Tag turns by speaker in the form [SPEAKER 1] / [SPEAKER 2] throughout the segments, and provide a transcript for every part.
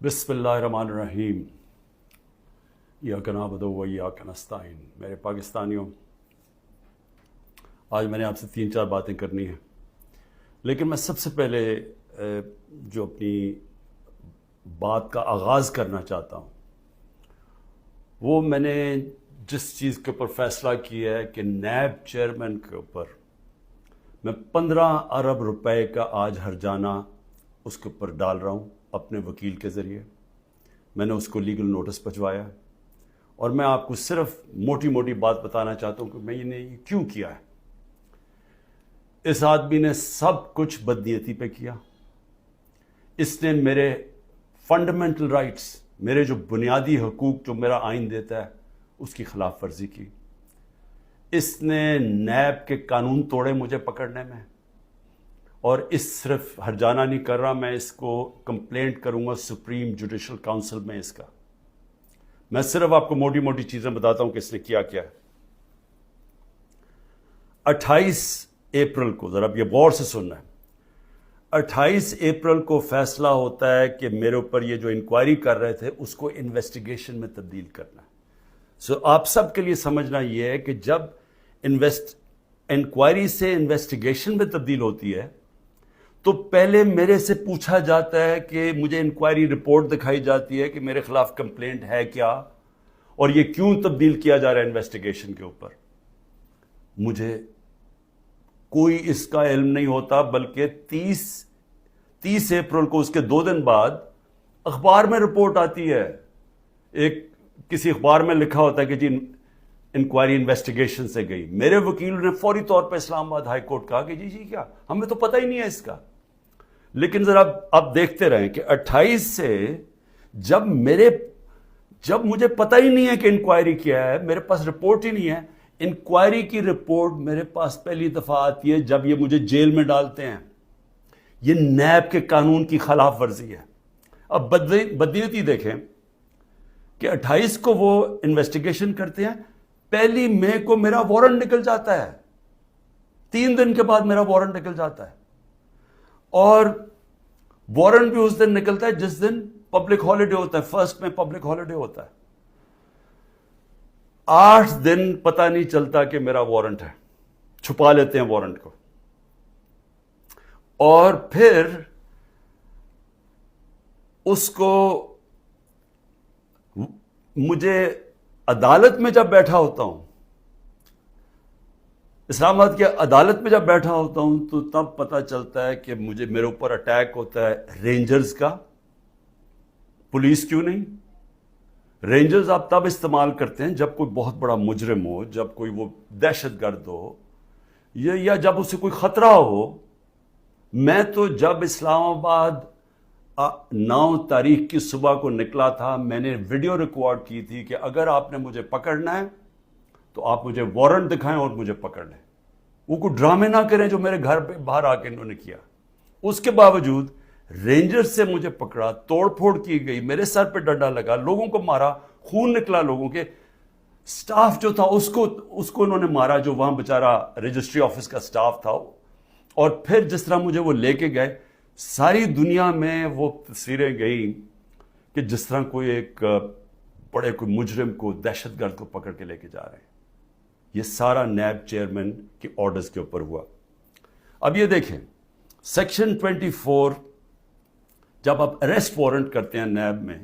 [SPEAKER 1] بسم اللہ الرحمن الرحیم ایاک نعبد و ایاک نستعین۔ میرے پاکستانیوں، آج میں نے آپ سے 3-4 باتیں کرنی ہیں، لیکن میں سب سے پہلے جو اپنی بات کا آغاز کرنا چاہتا ہوں وہ میں نے جس چیز کے اوپر فیصلہ کیا ہے کہ نیب چیئرمین کے اوپر میں 15 ارب روپے کا آج ہرجانہ اس کے اوپر ڈال رہا ہوں اپنے وکیل کے ذریعے۔ میں نے اس کو لیگل نوٹس بھجوایا اور میں آپ کو صرف موٹی موٹی بات بتانا چاہتا ہوں کہ میں نے یہ کیوں کیا ہے۔ اس آدمی نے سب کچھ بدنیتی پہ کیا۔ اس نے میرے فنڈامنٹل رائٹس، میرے جو بنیادی حقوق جو میرا آئین دیتا ہے، اس کی خلاف ورزی کی۔ اس نے نیب کے قانون توڑے مجھے پکڑنے میں، اور اس صرف ہرجانہ نہیں کر رہا، میں اس کو کمپلینٹ کروں گا سپریم جوڈیشل کاؤنسل میں اس کا۔ میں صرف آپ کو موٹی موٹی چیزیں بتاتا ہوں کہ اس نے کیا کیا ہے۔ 28 اپریل کو، ذرا یہ غور سے سننا ہے، 28 اپریل کو فیصلہ ہوتا ہے کہ میرے اوپر یہ جو انکوائری کر رہے تھے اس کو انویسٹیگیشن میں تبدیل کرنا ہے۔ آپ سب کے لیے سمجھنا یہ ہے کہ جب انکوائری سے انویسٹیگیشن میں تبدیل ہوتی ہے تو پہلے میرے سے پوچھا جاتا ہے کہ مجھے انکوائری رپورٹ دکھائی جاتی ہے کہ میرے خلاف کمپلینٹ ہے کیا اور یہ کیوں تبدیل کیا جا رہا ہے انویسٹیگیشن کے اوپر۔ مجھے کوئی اس کا علم نہیں ہوتا، بلکہ 30 اپریل کو، اس کے 2 دن بعد اخبار میں رپورٹ آتی ہے، کسی اخبار میں لکھا ہوتا ہے کہ جی انکوائری انویسٹیگیشن سے گئی۔ میرے وکیل نے فوری طور پہ اسلام آباد ہائی کورٹ کہا کہ جی کیا، ہمیں تو پتہ ہی نہیں ہے اس کا۔ لیکن ذرا آپ دیکھتے رہیں کہ 28 سے جب مجھے پتہ ہی نہیں ہے کہ انکوائری کیا ہے، میرے پاس رپورٹ ہی نہیں ہے، انکوائری کی رپورٹ میرے پاس پہلی دفعہ آتی ہے جب یہ مجھے جیل میں ڈالتے ہیں۔ یہ نیب کے قانون کی خلاف ورزی ہے۔ اب بدنیتی دیکھیں کہ 28 کو وہ انویسٹیگیشن کرتے ہیں، 1 مئی کو میرا وارنٹ نکل جاتا ہے، 3 دن کے بعد میرا وارنٹ نکل جاتا ہے، اور وارنٹ بھی اس دن نکلتا ہے جس دن پبلک ہالیڈے ہوتا ہے، 1 میں پبلک ہالیڈے ہوتا ہے۔ 8 دن پتہ نہیں چلتا کہ میرا وارنٹ ہے، چھپا لیتے ہیں وارنٹ کو، اور پھر اس کو مجھے عدالت میں جب بیٹھا ہوتا ہوں، اسلام آباد کی عدالت میں جب بیٹھا ہوتا ہوں، تو تب پتہ چلتا ہے کہ میرے اوپر اٹیک ہوتا ہے رینجرز کا۔ پولیس کیوں نہیں؟ رینجرز آپ تب استعمال کرتے ہیں جب کوئی بہت بڑا مجرم ہو، جب کوئی وہ دہشت گرد ہو، یا جب اسے کوئی خطرہ ہو۔ میں تو جب اسلام آباد 9 تاریخ کی صبح کو نکلا تھا، میں نے ویڈیو ریکارڈ کی تھی کہ اگر آپ نے مجھے پکڑنا ہے تو آپ مجھے وارنٹ دکھائیں اور مجھے پکڑ لیں۔ وہ کوئی ڈرامے نہ کریں جو میرے گھر پہ باہر آ کے انہوں نے کیا۔ اس کے باوجود رینجر سے مجھے پکڑا، توڑ پھوڑ کی گئی، میرے سر پہ ڈنڈا لگا، لوگوں کو مارا، خون نکلا لوگوں کے۔ سٹاف جو تھا اس کو انہوں نے مارا، جو وہاں بیچارہ رجسٹری آفس کا سٹاف تھا۔ اور پھر جس طرح مجھے وہ لے کے گئے، ساری دنیا میں وہ تصویریں گئیں کہ جس طرح کوئی کوئی مجرم کو، دہشت گرد کو پکڑ کے لے کے جا رہے ہیں۔ یہ سارا نیب چیئرمین کے آرڈرز کے اوپر ہوا۔ اب یہ دیکھیں، سیکشن 24، جب آپ اریسٹ وارنٹ کرتے ہیں نیب میں،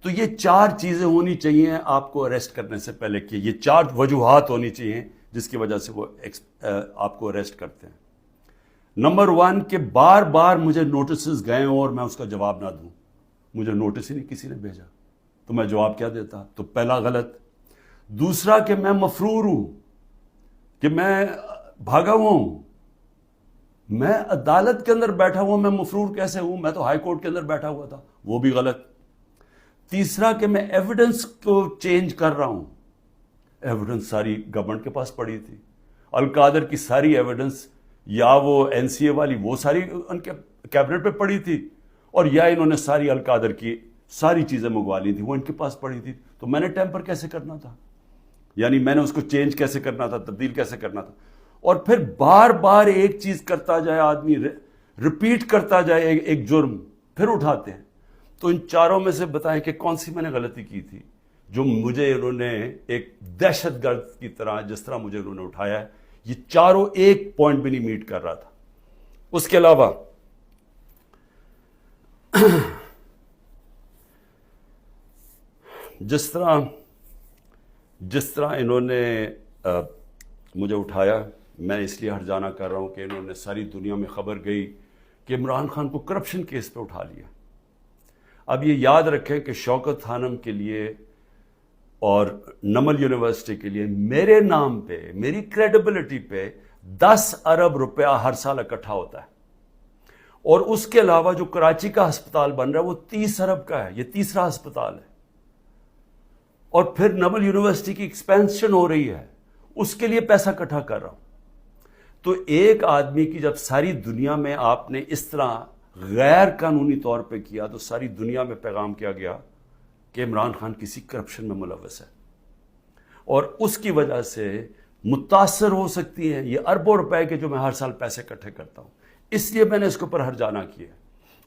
[SPEAKER 1] تو یہ 4 چیزیں ہونی چاہیے آپ کو اریسٹ کرنے سے پہلے، کہ یہ 4 وجوہات ہونی چاہیے جس کی وجہ سے وہ آپ کو اریسٹ کرتے ہیں۔ نمبر 1 کہ بار بار مجھے نوٹسز گئے اور میں اس کا جواب نہ دوں۔ مجھے نوٹس ہی نہیں کسی نے بھیجا تو میں جواب کیا دیتا؟ تو پہلا غلط۔ دوسرا کہ میں مفرور ہوں، کہ میں بھاگا ہوا ہوں۔ میں عدالت کے اندر بیٹھا ہوا، میں مفرور کیسے ہوں؟ میں تو ہائی کورٹ کے اندر بیٹھا ہوا تھا، وہ بھی غلط۔ تیسرا کہ میں ایویڈنس کو چینج کر رہا ہوں۔ ایویڈنس ساری گورنمنٹ کے پاس پڑی تھی، القادر کی ساری ایویڈنس، یا وہ این سی اے والی، وہ ساری ان کے کیبنٹ پہ پڑی تھی، اور یا انہوں نے ساری القادر کی ساری چیزیں منگوا لی تھی، وہ ان کے پاس پڑی تھی۔ تو میں نے ٹیمپر کیسے کرنا تھا؟ یعنی میں نے اس کو چینج کیسے کرنا تھا، تبدیل کیسے کرنا تھا؟ اور پھر بار بار ایک چیز کرتا جائے آدمی، ریپیٹ کرتا جائے ایک جرم، پھر اٹھاتے ہیں۔ تو ان چاروں میں سے بتائیں کہ کون سی میں نے غلطی کی تھی جو مجھے انہوں نے ایک دہشت گرد کی طرح جس طرح مجھے انہوں نے اٹھایا ہے، یہ چاروں ایک پوائنٹ بھی نہیں میٹ کر رہا تھا۔ اس کے علاوہ جس طرح انہوں نے مجھے اٹھایا، میں اس لیے ہرجانہ کر رہا ہوں کہ انہوں نے ساری دنیا میں خبر گئی کہ عمران خان کو کرپشن کیس پہ اٹھا لیا۔ اب یہ یاد رکھیں کہ شوکت خانم کے لیے اور نمل یونیورسٹی کے لیے میرے نام پہ، میری کریڈیبلٹی پہ 10 ارب روپیہ ہر سال اکٹھا ہوتا ہے، اور اس کے علاوہ جو کراچی کا ہسپتال بن رہا ہے وہ 30 ارب کا ہے، یہ تیسرا ہسپتال ہے، اور پھر نمل یونیورسٹی کی ایکسپینشن ہو رہی ہے، اس کے لیے پیسہ اکٹھا کر رہا ہوں۔ تو ایک آدمی کی جب ساری دنیا میں آپ نے اس طرح غیر قانونی طور پہ کیا تو ساری دنیا میں پیغام کیا گیا کہ عمران خان کسی کرپشن میں ملوث ہے، اور اس کی وجہ سے متاثر ہو سکتی ہیں یہ اربوں روپے کے جو میں ہر سال پیسے اکٹھے کرتا ہوں۔ اس لیے میں نے اس کے اوپر ہرجانہ کیا،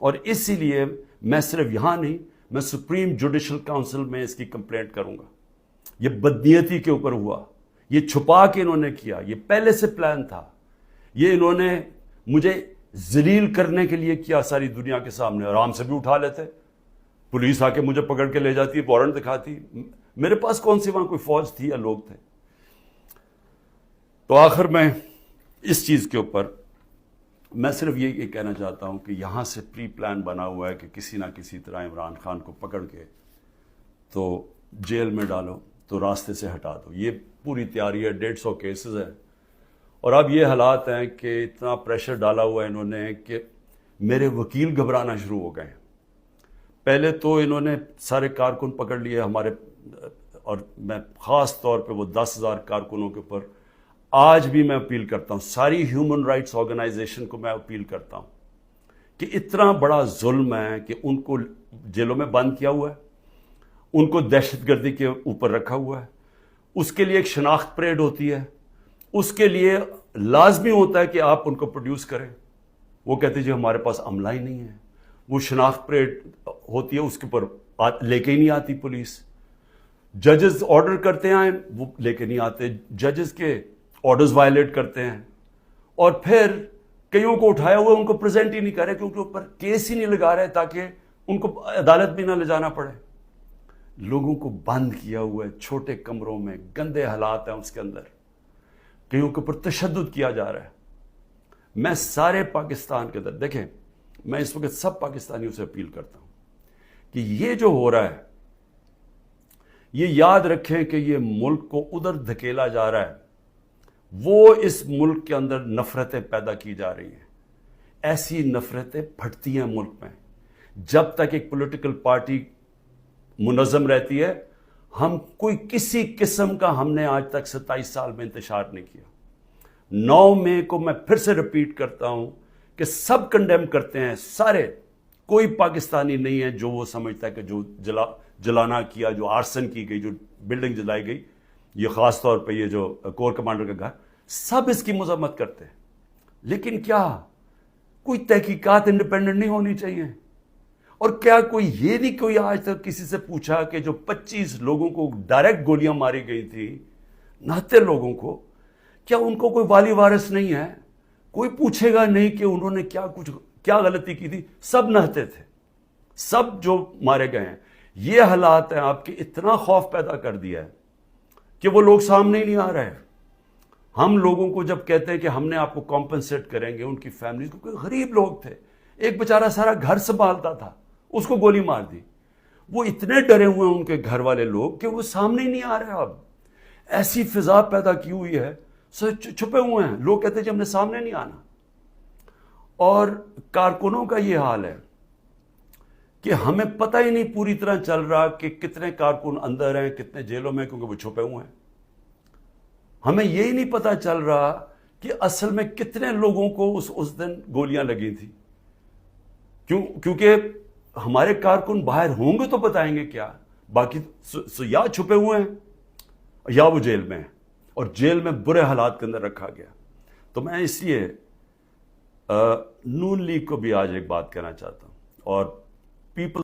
[SPEAKER 1] اور اسی لیے میں صرف یہاں نہیں، میں سپریم جوڈیشل کاؤنسل میں اس کی کمپلینٹ کروں گا۔ یہ بدنیتی کے اوپر ہوا، یہ چھپا کے انہوں نے کیا، یہ پہلے سے پلان تھا، یہ انہوں نے مجھے ذلیل کرنے کے لیے کیا ساری دنیا کے سامنے۔ آرام سے بھی اٹھا لیتے، پولیس آ کے مجھے پکڑ کے لے جاتی، وارنٹ دکھاتی، میرے پاس کون سی وہاں کوئی فوج تھی یا لوگ تھے؟ تو آخر میں اس چیز کے اوپر میں صرف یہ کہنا چاہتا ہوں کہ یہاں سے پری پلان بنا ہوا ہے کہ کسی نہ کسی طرح عمران خان کو پکڑ کے تو جیل میں ڈالو، تو راستے سے ہٹا دو۔ یہ پوری تیاری ہے، 150 کیسز ہیں، اور اب یہ حالات ہیں کہ اتنا پریشر ڈالا ہوا ہے انہوں نے کہ میرے وکیل گھبرانا شروع ہو گئے ہیں۔ پہلے تو انہوں نے سارے کارکن پکڑ لیے ہمارے، اور میں خاص طور پہ وہ 10,000 کارکنوں کے اوپر آج بھی میں اپیل کرتا ہوں، ساری ہیومن رائٹس آرگنائزیشن کو میں اپیل کرتا ہوں کہ اتنا بڑا ظلم ہے کہ ان کو جیلوں میں بند کیا ہوا ہے، ان کو دہشت گردی کے اوپر رکھا ہوا ہے، اس کے لیے ایک شناخت پریڈ ہوتی ہے، اس کے لیے لازمی ہوتا ہے کہ آپ ان کو پروڈیوس کریں۔ وہ کہتے جی ہمارے پاس عملہ ہی نہیں ہے، وہ شناخت پریڈ ہوتی ہے، اس کے اوپر لے کے ہی نہیں آتی پولیس۔ ججز آرڈر کرتے ہیں وہ لے کے نہیں آتے، ججز کے آرڈرز وائلیٹ کرتے ہیں، اور پھر کئیوں کو اٹھایا ہوا ان کو پریزنٹ ہی نہیں کر رہے کیونکہ اوپر کیس ہی نہیں لگا رہے تاکہ ان کو عدالت بھی نہ لے جانا پڑے۔ لوگوں کو بند کیا ہوا ہے چھوٹے کمروں میں، گندے حالات ہیں اس کے اندر، کئیوں کے اوپر تشدد کیا جا رہا ہے۔ میں سارے پاکستان کے اندر، دیکھیں میں اس وقت سب پاکستانیوں سے اپیل کرتا ہوں کہ یہ جو ہو رہا ہے یہ یاد رکھیں کہ یہ ملک کو ادھر دھکیلا جا رہا ہے، وہ اس ملک کے اندر نفرتیں پیدا کی جا رہی ہیں، ایسی نفرتیں پھٹتی ہیں ملک میں۔ جب تک ایک پولیٹیکل پارٹی منظم رہتی ہے، ہم کوئی کسی قسم کا ہم نے آج تک 27 سال میں انتشار نہیں کیا۔ 9 مئی کو میں پھر سے ریپیٹ کرتا ہوں کہ سب کنڈیم کرتے ہیں، سارے، کوئی پاکستانی نہیں ہے جو وہ سمجھتا ہے کہ جو جلانا کیا، جو آرسن کی گئی، جو بلڈنگ جلائی گئی، یہ خاص طور پہ یہ جو کور کمانڈر کا گھر، سب اس کی مذمت کرتے ہیں۔ لیکن کیا کوئی تحقیقات انڈیپینڈنٹ نہیں ہونی چاہیے؟ اور کیا کوئی یہ نہیں کوئی آج تک کسی سے پوچھا کہ جو 25 لوگوں کو ڈائریکٹ گولیاں ماری گئی تھی، نہتے لوگوں کو، کیا ان کو کوئی والی وارث نہیں ہے؟ کوئی پوچھے گا نہیں کہ انہوں نے کیا غلطی کی تھی؟ سب نہتے تھے، سب جو مارے گئے ہیں۔ یہ حالات ہیں آپ کے اتنا خوف پیدا کر دیا ہے کہ وہ لوگ سامنے ہی نہیں آ رہے۔ ہم لوگوں کو جب کہتے ہیں کہ ہم نے آپ کو کمپنسیٹ کریں گے، ان کی فیملیز کو، کوئی غریب لوگ تھے، ایک بیچارہ سارا گھر سنبھالتا تھا، اس کو گولی مار دی، وہ اتنے ڈرے ہوئے ہیں ان کے گھر والے لوگ کہ وہ سامنے ہی نہیں آ رہے۔ اب ایسی فضا پیدا کی ہوئی ہے، چھپے ہوئے ہیں، لوگ کہتے ہیں کہ ہم نے سامنے نہیں آنا۔ اور کارکنوں کا یہ حال ہے کہ ہمیں پتہ ہی نہیں پوری طرح چل رہا کہ کتنے کارکن اندر ہیں، کتنے جیلوں میں، کیونکہ وہ چھپے ہوئے ہیں۔ ہمیں یہی نہیں پتہ چل رہا کہ اصل میں کتنے لوگوں کو اس دن گولیاں لگی تھی، کیونکہ ہمارے کارکن باہر ہوں گے تو بتائیں گے کیا، باقی یا چھپے ہوئے ہیں یا وہ جیل میں ہیں، اور جیل میں برے حالات کے اندر رکھا گیا۔ تو میں اس لیے نون لیگ کو بھی آج ایک بات کہنا چاہتا ہوں، اور پیپل